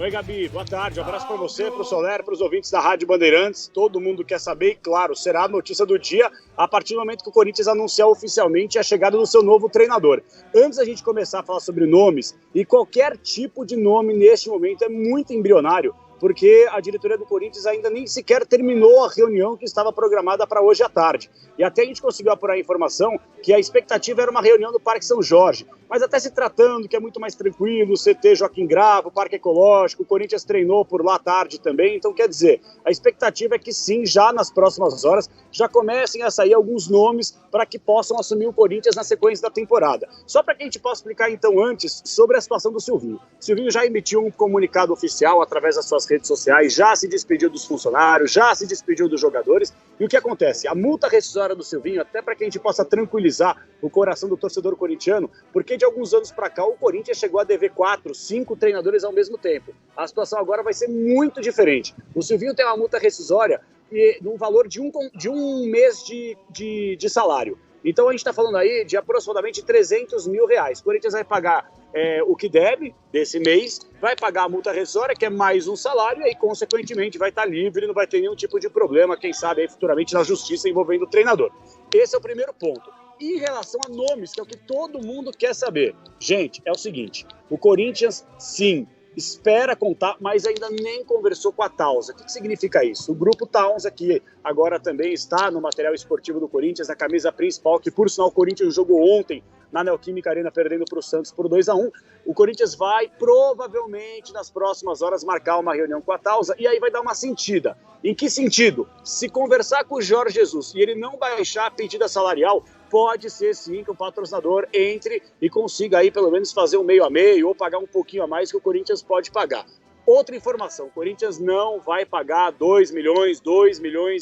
Oi, Gabi, boa tarde. Um abraço para você, para o Soler, para os ouvintes da Rádio Bandeirantes. Todo mundo quer saber e, claro, será a notícia do dia a partir do momento que o Corinthians anunciar oficialmente a chegada do seu novo treinador. Antes da gente começar a falar sobre nomes, e qualquer tipo de nome neste momento é muito embrionário, porque a diretoria do Corinthians ainda nem sequer terminou a reunião que estava programada para hoje à tarde. E até a gente conseguiu apurar a informação que a expectativa era uma reunião no Parque São Jorge. Mas até se tratando que é muito mais tranquilo, o CT Joaquim Grava, o Parque Ecológico, o Corinthians treinou por lá à tarde também. Então, quer dizer, a expectativa é que sim, já nas próximas horas, já comecem a sair alguns nomes para que possam assumir o Corinthians na sequência da temporada. Só para que a gente possa explicar então antes sobre a situação do Silvinho. O Silvinho já emitiu um comunicado oficial através das suas redes sociais, já se despediu dos funcionários, já se despediu dos jogadores. E o que acontece? A multa rescisória do Silvinho, até para que a gente possa tranquilizar o coração do torcedor corintiano, porque de alguns anos para cá o Corinthians chegou a dever 4, 5 treinadores ao mesmo tempo. A situação agora vai ser muito diferente. O Silvinho tem uma multa rescisória no valor de um mês de salário. Então a gente está falando aí de aproximadamente R$300 mil. O Corinthians vai pagar o que deve desse mês, vai pagar a multa rescisória, que é mais um salário, e aí, consequentemente, vai estar livre, não vai ter nenhum tipo de problema, quem sabe, aí, futuramente, na justiça envolvendo o treinador. Esse é o primeiro ponto. E em relação a nomes, que é o que todo mundo quer saber. Gente, é o seguinte, o Corinthians, sim, espera contar, mas ainda nem conversou com a Tausa. O que significa isso? O grupo Tausa, que agora também está no material esportivo do Corinthians, na camisa principal, que por sinal o Corinthians jogou ontem na Neoquímica Arena, perdendo para o Santos por 2-1. O Corinthians vai, provavelmente, nas próximas horas, marcar uma reunião com a Tausa, e aí vai dar uma sentida. Em que sentido? Se conversar com o Jorge Jesus e ele não baixar a pedida salarial, pode ser sim que o patrocinador entre e consiga aí pelo menos fazer um meio a meio ou pagar um pouquinho a mais que o Corinthians pode pagar. Outra informação, o Corinthians não vai pagar 2 milhões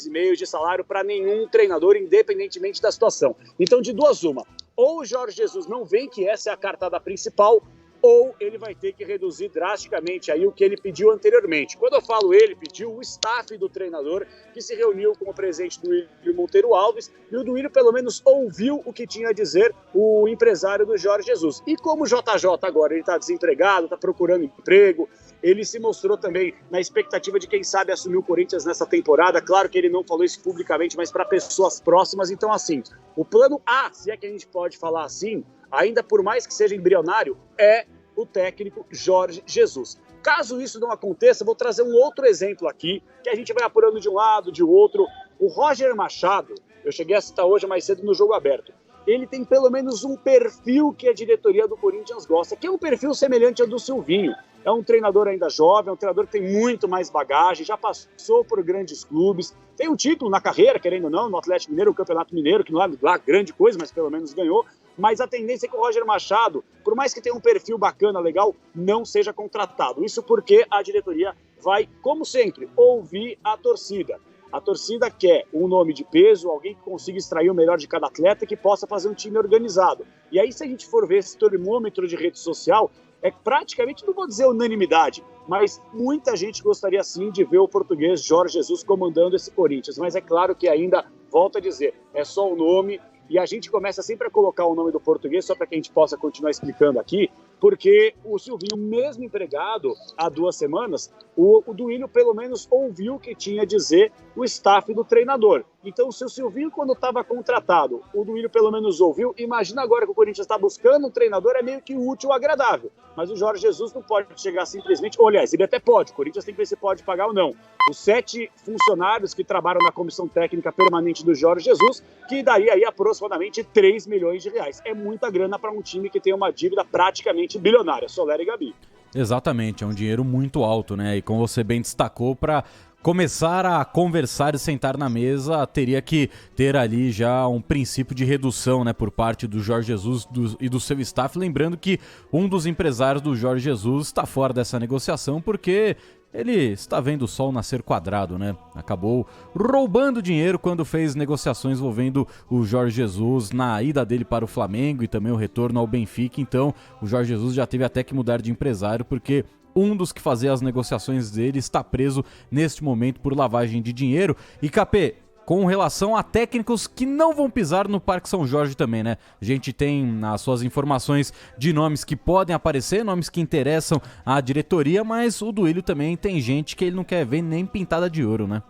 e meio de salário para nenhum treinador, independentemente da situação. Então, de duas uma, ou o Jorge Jesus não vem, que essa é a cartada principal, ou ele vai ter que reduzir drasticamente aí o que ele pediu anteriormente. Quando eu falo ele, pediu o staff do treinador, que se reuniu com o presidente do Duílio Monteiro Alves, e o Duílio pelo menos ouviu o que tinha a dizer o empresário do Jorge Jesus. E como o JJ agora ele está desempregado, está procurando emprego, ele se mostrou também na expectativa de quem sabe assumir o Corinthians nessa temporada. Claro que ele não falou isso publicamente, mas para pessoas próximas. Então, assim, o plano A, se é que a gente pode falar assim, ainda por mais que seja embrionário, é o técnico Jorge Jesus. Caso isso não aconteça, vou trazer um outro exemplo aqui, que a gente vai apurando de um lado, de outro. O Roger Machado, eu cheguei a citar hoje mais cedo no Jogo Aberto, ele tem pelo menos um perfil que a diretoria do Corinthians gosta, que é um perfil semelhante ao do Silvinho. É um treinador ainda jovem, é um treinador que tem muito mais bagagem, já passou por grandes clubes, tem um título na carreira, querendo ou não, no Atlético Mineiro, o Campeonato Mineiro, que não é lá grande coisa, mas pelo menos ganhou. Mas a tendência é que o Roger Machado, por mais que tenha um perfil bacana, legal, não seja contratado. Isso porque a diretoria vai, como sempre, ouvir a torcida. A torcida quer um nome de peso, alguém que consiga extrair o melhor de cada atleta e que possa fazer um time organizado. E aí, se a gente for ver esse termômetro de rede social, é praticamente, não vou dizer unanimidade, mas muita gente gostaria sim de ver o português Jorge Jesus comandando esse Corinthians. Mas é claro que ainda, volto a dizer, é só o nome. E a gente começa sempre a colocar o nome do português, só para que a gente possa continuar explicando aqui, porque o Silvinho, mesmo empregado há 2 semanas, o Duílio pelo menos ouviu o que tinha a dizer o staff do treinador. Então, se o Silvinho, quando estava contratado, o Duílio pelo menos ouviu, imagina agora que o Corinthians está buscando um treinador, é meio que útil, agradável. Mas o Jorge Jesus não pode chegar simplesmente... Aliás, ele até pode, o Corinthians tem que ver se pode pagar ou não. Os 7 funcionários que trabalham na comissão técnica permanente do Jorge Jesus, que daria aí aproximadamente 3 milhões de reais. É muita grana para um time que tem uma dívida praticamente bilionária. Soler e Gabi. Exatamente, é um dinheiro muito alto, né? E como você bem destacou, para começar a conversar e sentar na mesa, teria que ter ali já um princípio de redução, né, por parte do Jorge Jesus e do seu staff. Lembrando que um dos empresários do Jorge Jesus está fora dessa negociação porque ele está vendo o sol nascer quadrado, né? Acabou roubando dinheiro quando fez negociações envolvendo o Jorge Jesus na ida dele para o Flamengo e também o retorno ao Benfica. Então, o Jorge Jesus já teve até que mudar de empresário porque um dos que fazia as negociações dele está preso neste momento por lavagem de dinheiro. E, Capê, com relação a técnicos que não vão pisar no Parque São Jorge também, né? A gente tem as suas informações de nomes que podem aparecer, nomes que interessam à diretoria, mas o Duílio também tem gente que ele não quer ver nem pintada de ouro, né?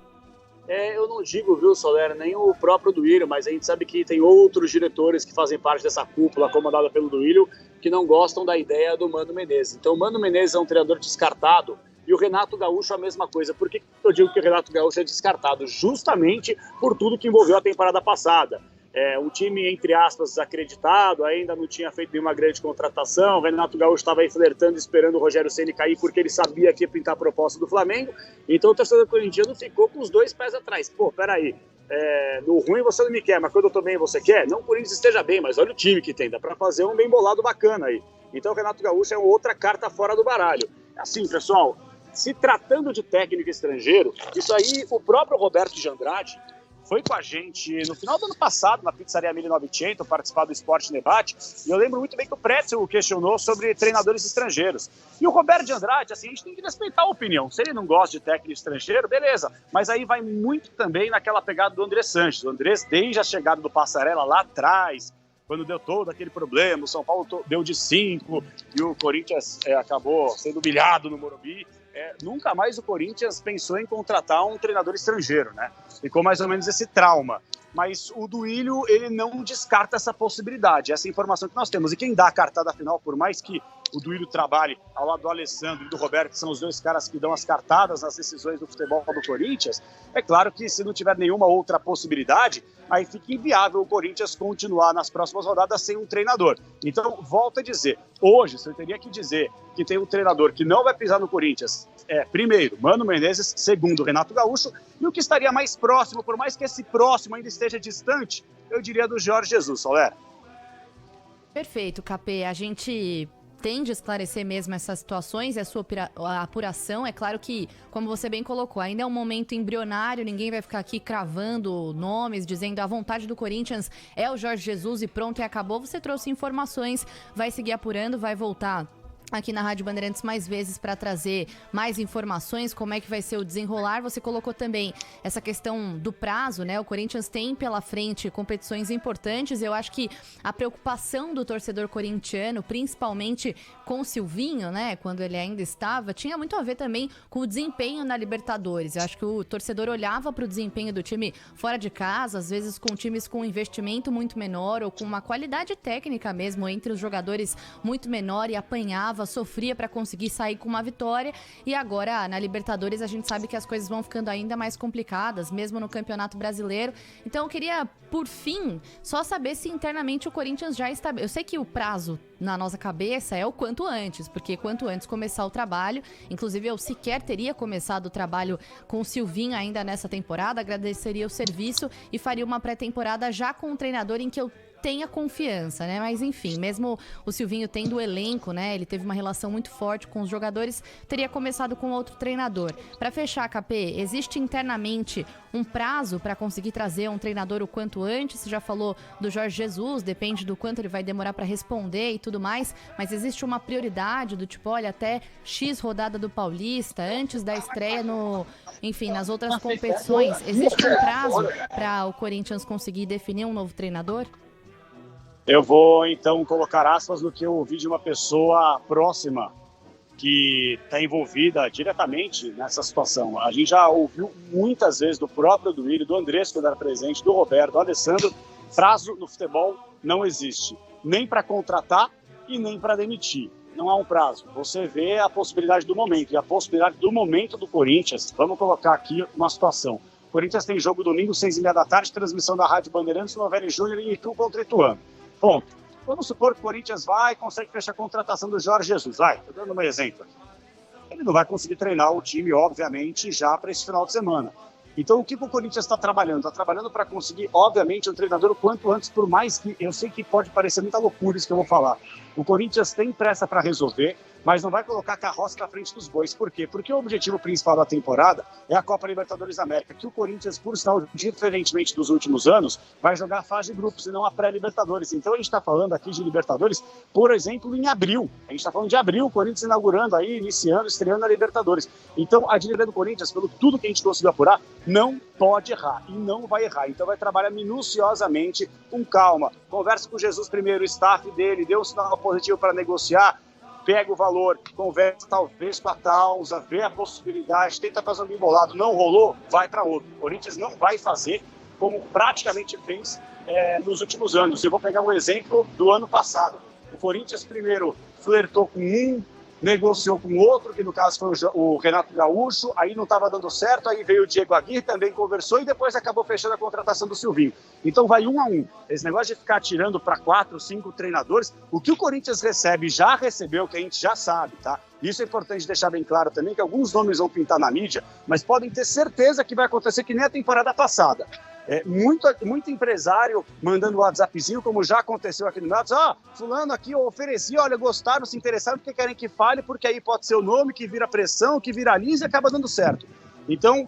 Eu não digo, viu, Soler, nem o próprio Duílio, mas a gente sabe que tem outros diretores que fazem parte dessa cúpula comandada pelo Duílio que não gostam da ideia do Mano Menezes. Então o Mano Menezes é um treinador descartado e o Renato Gaúcho a mesma coisa. Por que eu digo que o Renato Gaúcho é descartado? Justamente por tudo que envolveu a temporada passada. Um time, entre aspas, desacreditado, ainda não tinha feito nenhuma grande contratação. O Renato Gaúcho estava aí flertando, esperando o Rogério Ceni cair, porque ele sabia que ia pintar a proposta do Flamengo. Então o torcedor corintiano ficou com os 2 pés atrás. Pô, peraí, no ruim você não me quer, mas quando eu tô bem você quer? Não que o Corinthians esteja bem, mas olha o time que tem, dá para fazer um bem bolado bacana aí. Então o Renato Gaúcho é outra carta fora do baralho. Assim, pessoal, se tratando de técnico estrangeiro, isso aí o próprio Roberto de Andrade foi com a gente no final do ano passado, na Pizzaria 1900, participar do Esporte Debate, e eu lembro muito bem que o Pretzel o questionou sobre treinadores estrangeiros. E o Roberto de Andrade, assim, a gente tem que respeitar a opinião. Se ele não gosta de técnico estrangeiro, beleza, mas aí vai muito também naquela pegada do André Sanches. O André, desde a chegada do Passarella lá atrás, quando deu todo aquele problema, o São Paulo deu de 5 e o Corinthians acabou sendo humilhado no Morumbi, nunca mais o Corinthians pensou em contratar um treinador estrangeiro, né? Ficou mais ou menos esse trauma. Mas o Duílio, ele não descarta essa possibilidade, essa informação que nós temos. E quem dá a cartada final, por mais que o Duílio trabalhe ao lado do Alessandro e do Roberto, que são os 2 caras que dão as cartadas nas decisões do futebol do Corinthians, é claro que se não tiver nenhuma outra possibilidade, aí fica inviável o Corinthians continuar nas próximas rodadas sem um treinador. Então, volto a dizer, hoje, se eu teria que dizer que tem um treinador que não vai pisar no Corinthians, primeiro, Mano Menezes, segundo, Renato Gaúcho, e o que estaria mais próximo, por mais que esse próximo ainda esteja distante, eu diria do Jorge Jesus, Soler. Perfeito, Capê. A gente tende a esclarecer mesmo essas situações e a sua apuração. É claro que, como você bem colocou, ainda é um momento embrionário, ninguém vai ficar aqui cravando nomes, dizendo a vontade do Corinthians é o Jorge Jesus e pronto, e acabou. Você trouxe informações, vai seguir apurando, vai voltar aqui na Rádio Bandeirantes mais vezes para trazer mais informações, como é que vai ser o desenrolar. Você colocou também essa questão do prazo, né? O Corinthians tem pela frente competições importantes. Eu acho que a preocupação do torcedor corintiano, principalmente com o Silvinho, né? Quando ele ainda estava, tinha muito a ver também com o desempenho na Libertadores. Eu acho que o torcedor olhava para o desempenho do time fora de casa, às vezes com times com investimento muito menor ou com uma qualidade técnica mesmo entre os jogadores muito menor, e apanhava, sofria para conseguir sair com uma vitória. E agora na Libertadores a gente sabe que as coisas vão ficando ainda mais complicadas, mesmo no Campeonato Brasileiro. Então eu queria, por fim, só saber se internamente o Corinthians já está... Eu sei que o prazo na nossa cabeça é o quanto antes, porque quanto antes começar o trabalho, inclusive eu sequer teria começado o trabalho com o Silvinho ainda nessa temporada, agradeceria o serviço e faria uma pré-temporada já com um treinador em que eu tenha confiança, né? Mas enfim, mesmo o Silvinho tendo o elenco, né? Ele teve uma relação muito forte com os jogadores, teria começado com outro treinador. Para fechar, KP, existe internamente um prazo para conseguir trazer um treinador o quanto antes? Você já falou do Jorge Jesus, depende do quanto ele vai demorar para responder e tudo mais, mas existe uma prioridade do tipo, olha, até X rodada do Paulista, antes da estreia enfim, nas outras competições, existe um prazo para o Corinthians conseguir definir um novo treinador? Eu vou, então, colocar aspas no que eu ouvi de uma pessoa próxima que está envolvida diretamente nessa situação. A gente já ouviu muitas vezes do próprio Duílio, do Andrés, quando era presente, do Roberto, do Alessandro, prazo no futebol não existe, nem para contratar e nem para demitir. Não há um prazo. Você vê a possibilidade do momento, e a possibilidade do momento do Corinthians, vamos colocar aqui uma situação. O Corinthians tem jogo domingo, 6h30 da tarde, transmissão da Rádio Bandeirantes, Novelli Júnior e Itu contra Ituano. Ponto. Vamos supor que o Corinthians vai e consegue fechar a contratação do Jorge Jesus. Estou dando um exemplo aqui. Ele não vai conseguir treinar o time, obviamente, já para esse final de semana. Então, o que o Corinthians está trabalhando? Está trabalhando para conseguir, obviamente, um treinador o quanto antes, por mais que eu sei que pode parecer muita loucura isso que eu vou falar. O Corinthians tem pressa para resolver, mas não vai colocar a carroça na frente dos bois. Por quê? Porque o objetivo principal da temporada é a Copa Libertadores da América, que o Corinthians, por sinal, diferentemente dos últimos anos, vai jogar a fase de grupos e não a pré-Libertadores. Então a gente está falando aqui de Libertadores, por exemplo, em abril. A gente está falando de abril, o Corinthians inaugurando aí, iniciando, estreando a Libertadores. Então a diretoria do Corinthians, pelo tudo que a gente conseguiu apurar, não pode errar e não vai errar. Então vai trabalhar minuciosamente, com calma. Conversa com o Jesus primeiro, o staff dele, dê um sinal positivo para negociar, pega o valor, conversa talvez com a Tausa, vê a possibilidade, tenta fazer um bem bolado, não rolou, vai para outro. O Corinthians não vai fazer como praticamente fez nos últimos anos. Eu vou pegar um exemplo do ano passado. O Corinthians primeiro flertou com um, negociou com outro, que no caso foi o Renato Gaúcho, aí não estava dando certo, aí veio o Diego Aguirre, também conversou e depois acabou fechando a contratação do Silvinho. Então vai 1 a 1. Esse negócio de ficar tirando para 4, 5 treinadores, o que o Corinthians recebe, já recebeu, que a gente já sabe, tá? Isso é importante deixar bem claro também, que alguns nomes vão pintar na mídia, mas podem ter certeza que vai acontecer que nem a temporada passada. Muito empresário mandando WhatsAppzinho, como já aconteceu aqui no Matos. Fulano aqui eu ofereci, olha, gostaram, se interessaram, porque querem que fale, porque aí pode ser o nome que vira pressão, que viraliza e acaba dando certo. Então,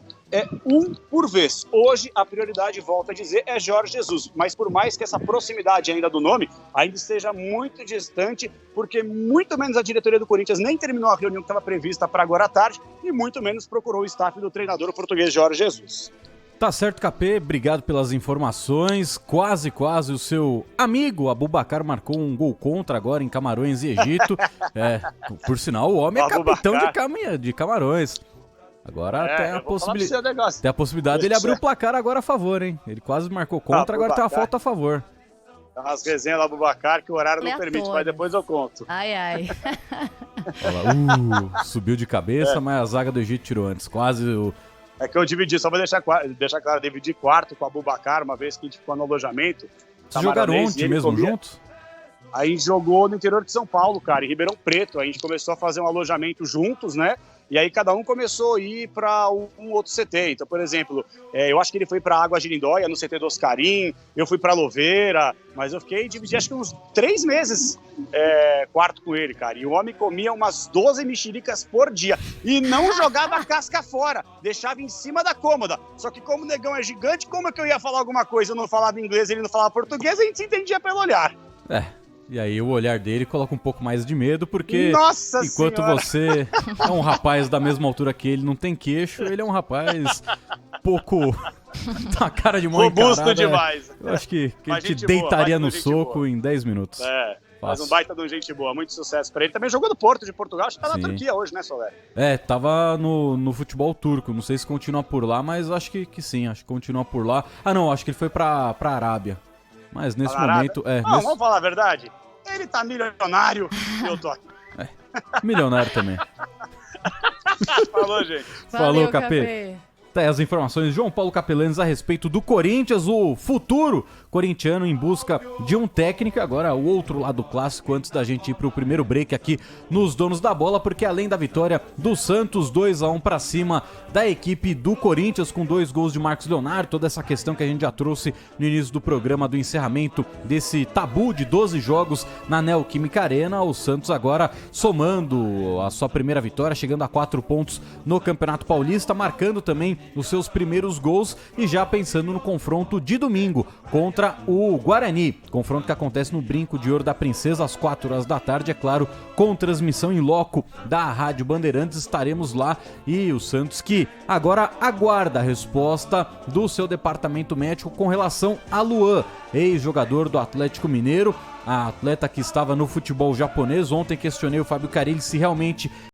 um por vez. Hoje, a prioridade, volto a dizer, é Jorge Jesus. Mas por mais que essa proximidade ainda do nome ainda esteja muito distante, porque muito menos a diretoria do Corinthians nem terminou a reunião que estava prevista para agora à tarde e muito menos procurou o staff do treinador português Jorge Jesus. Tá certo, KP, obrigado pelas informações. Quase o seu amigo Aboubakar marcou um gol contra agora em Camarões e Egito. Por sinal, o homem é capitão de Camarões. Agora tem a possibilidade dele abrir o placar agora a favor, hein? Ele quase marcou contra, agora tem uma falta a favor. As resenhas lá do Aboubakar que o horário não permite, mas depois eu conto. Ai. Subiu de cabeça, mas a zaga do Egito tirou antes. Quase o... É que eu dividi, só vou deixar claro, dividi quarto com o Aboubakar, uma vez que a gente ficou no alojamento. Vocês jogaram ontem mesmo juntos? Aí jogou no interior de São Paulo, cara, em Ribeirão Preto. A gente começou a fazer um alojamento juntos, né? E aí cada um começou a ir para um outro CT. Então, por exemplo, eu acho que ele foi para Água Girindóia, no CT do Oscarim, eu fui para Louveira, mas eu fiquei, dividi acho que uns 3 meses quarto com ele, cara. E o homem comia umas 12 mexericas por dia e não jogava a casca fora, deixava em cima da cômoda. Só que como o negão é gigante, como é que eu ia falar alguma coisa? Eu não falava inglês, ele não falava português, a gente se entendia pelo olhar. E aí o olhar dele coloca um pouco mais de medo, porque Nossa enquanto senhora! você é um rapaz da mesma altura que ele, não tem queixo, ele é um rapaz pouco... tá a cara de mão robusto encarada. Demais. Eu acho que ele te deitaria no soco em 10 minutos. Mas um baita de um gente boa, muito sucesso pra ele. Também jogou no Porto de Portugal, acho que tá na Turquia hoje, né, Soler? Tava no futebol turco, não sei se continua por lá, mas acho que sim, acho que continua por lá. Não, acho que ele foi pra Arábia. Mas nesse momento... Vamos falar a verdade? Ele tá milionário e eu tô aqui. Milionário também. Falou, gente. Falou, KP. Tá aí as informações de João Paulo Capelanes a respeito do Corinthians, o futuro corintiano em busca de um técnico. Agora o outro lado clássico, antes da gente ir pro primeiro break aqui nos Donos da Bola, porque além da vitória do Santos, 2-1 pra cima da equipe do Corinthians, com 2 gols de Marcos Leonardo, toda essa questão que a gente já trouxe no início do programa do encerramento desse tabu de 12 jogos na Neoquímica Arena, o Santos agora somando a sua primeira vitória, chegando a 4 pontos no Campeonato Paulista, marcando também os seus primeiros gols e já pensando no confronto de domingo contra o Guarani, confronto que acontece no Brinco de Ouro da Princesa às 4 horas da tarde, é claro, com transmissão em loco da Rádio Bandeirantes. Estaremos lá e o Santos que agora aguarda a resposta do seu departamento médico com relação a Luan, ex-jogador do Atlético Mineiro, a atleta que estava no futebol japonês. Ontem questionei o Fábio Carille se realmente